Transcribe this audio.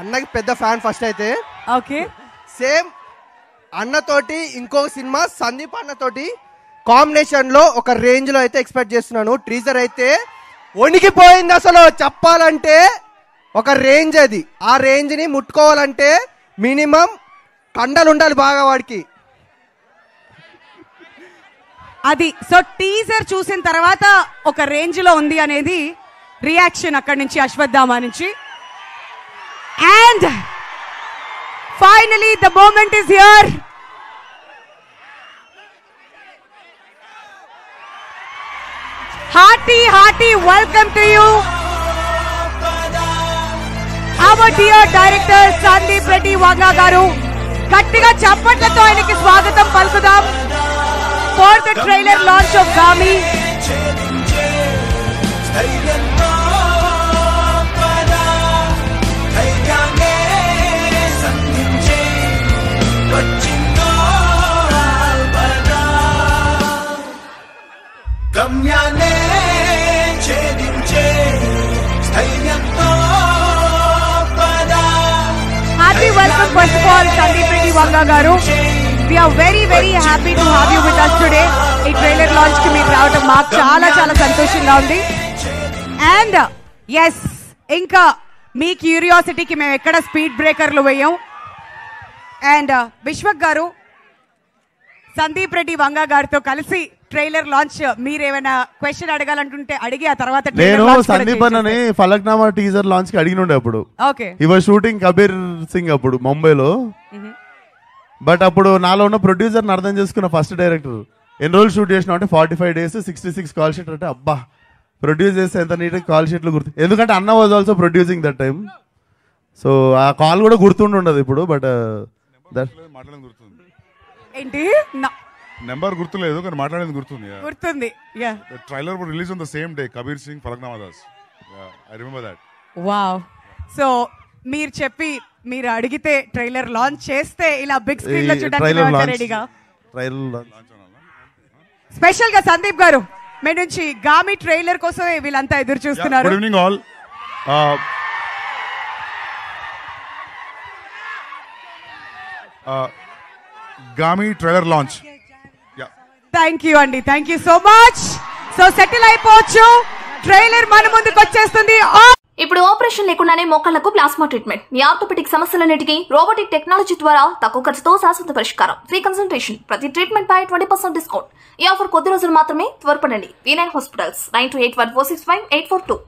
అన్నకి పెద్ద fan first అయితే. ఓకే, సేమ్ అన్నతోటి ఇంకో సినిమా సందీప్ అన్నతోటి కాంబినేషన్ లో ఒక రేంజ్ లో అయితే ఎక్స్పెక్ట్ చేస్తున్నాను. ట్రీజర్ అయితే వణికిపోయింది అసలు చెప్పాలంటే. ఒక రేంజ్ అది. ఆ రేంజ్ ని ముట్టుకోవాలంటే మినిమం కండలు ఉండాలి బాగా వాడికి. అది సో టీజర్ చూసిన తర్వాత ఒక రేంజ్ లో ఉంది అనేది రియాక్షన్ అక్కడి నుంచి అశ్వత్థామ నుంచి. And finally the moment is here. Hearty welcome to you, our dear director Sandeep Reddy Vanga garu. గట్టిగా చప్పట్లతో ఆయనకి స్వాగతం పలుకుదాం for the trailer launch of Gami. Hearty welcome first of all Sandeep Reddy Vanga garu. We are very happy to have you with us today. ఈ trailer launch కి మీరు రావడం మాకు చాలా సంతోషంగా ఉంది. అండ్ ఎస్, ఇంకా మీ క్యూరియాసిటీకి మేము ఎక్కడ స్పీడ్ బ్రేకర్లు వేయం. అండ్ విశ్వక్ గారు, సందీప్ రెడ్డి వంగా గారితో కలిసి ట్రైలర్ లాంచ్ మీరేమైనా క్వశ్చన్ అడగాలంటుంటే అడిగి ఆ తర్వాత నేను సందీప్ అన్నని ఫలక్నామా టీజర్ లాంచ్ కి అడిగినుండే అప్పుడు. ఓకే, ఈ వాజ్ షూటింగ్ కబీర్ సింగ్ అప్పుడు ముంబైలో. బట్ అప్పుడు నాలో ఉన్న ప్రొడ్యూసర్ అర్థం చేసుకున్న ఫస్ట్ డైరెక్టర్ ఎన్ని రోజులు షూట్ చేసినా అంటే 45 days 66 కాల్ షీట్ అంటే అబ్బా ప్రొడ్యూస్ చేస్తే ఎంత నీట్ కాల్ షీట్లు గుర్తు. ఎందుకంటే అన్న was also producing that time. So ఆ కాల్ కూడా గుర్తుండదు ఇప్పుడు. బట్ ఏంటి నెంబర్ గుర్తులేదు కానీ మాట్లాడేది గుర్తుంది. Trailer release on the same day Kabir Singh Falaknuma Das. I remember that. Wow. So మీరు అడిగితే ట్రైలర్ లాంచ్ చేస్తే ఇలా బిగ్ స్క్రీన్ లో చూడడానికి రెడీగా. స్పెషల్ గా సందీప్ గారు మీ నుంచి గామి ట్రైలర్ కోసమే వీళ్ళంతా ఎదురు చూస్తున్నారు. Good evening all. Gaami trailer launch. Thank you అండి, thank you so much. So settle అయిపోవచ్చు, ట్రైలర్ మన ముందుకు వచ్చేస్తుంది. ఇప్పుడు ఆపరేషన్ లేకుండానే మోకాళ్లకు ప్లాస్మా ట్రీట్మెంట్. మీ ఆర్థోపెటిక్ సమస్యలన్నిటికీ రోబోటిక్ టెక్నాలజీ ద్వారా తక్కువ ఖర్చుతో శాశ్వత పరిష్కారం. ఫ్రీ కన్సల్టేషన్, ప్రతి ట్రీట్మెంట్ పై 20% డిస్కౌంట్. ఈ ఆఫర్ కొద్ది రోజులు మాత్రమే. త్వరపడండి. V9 hospitals 9281465842.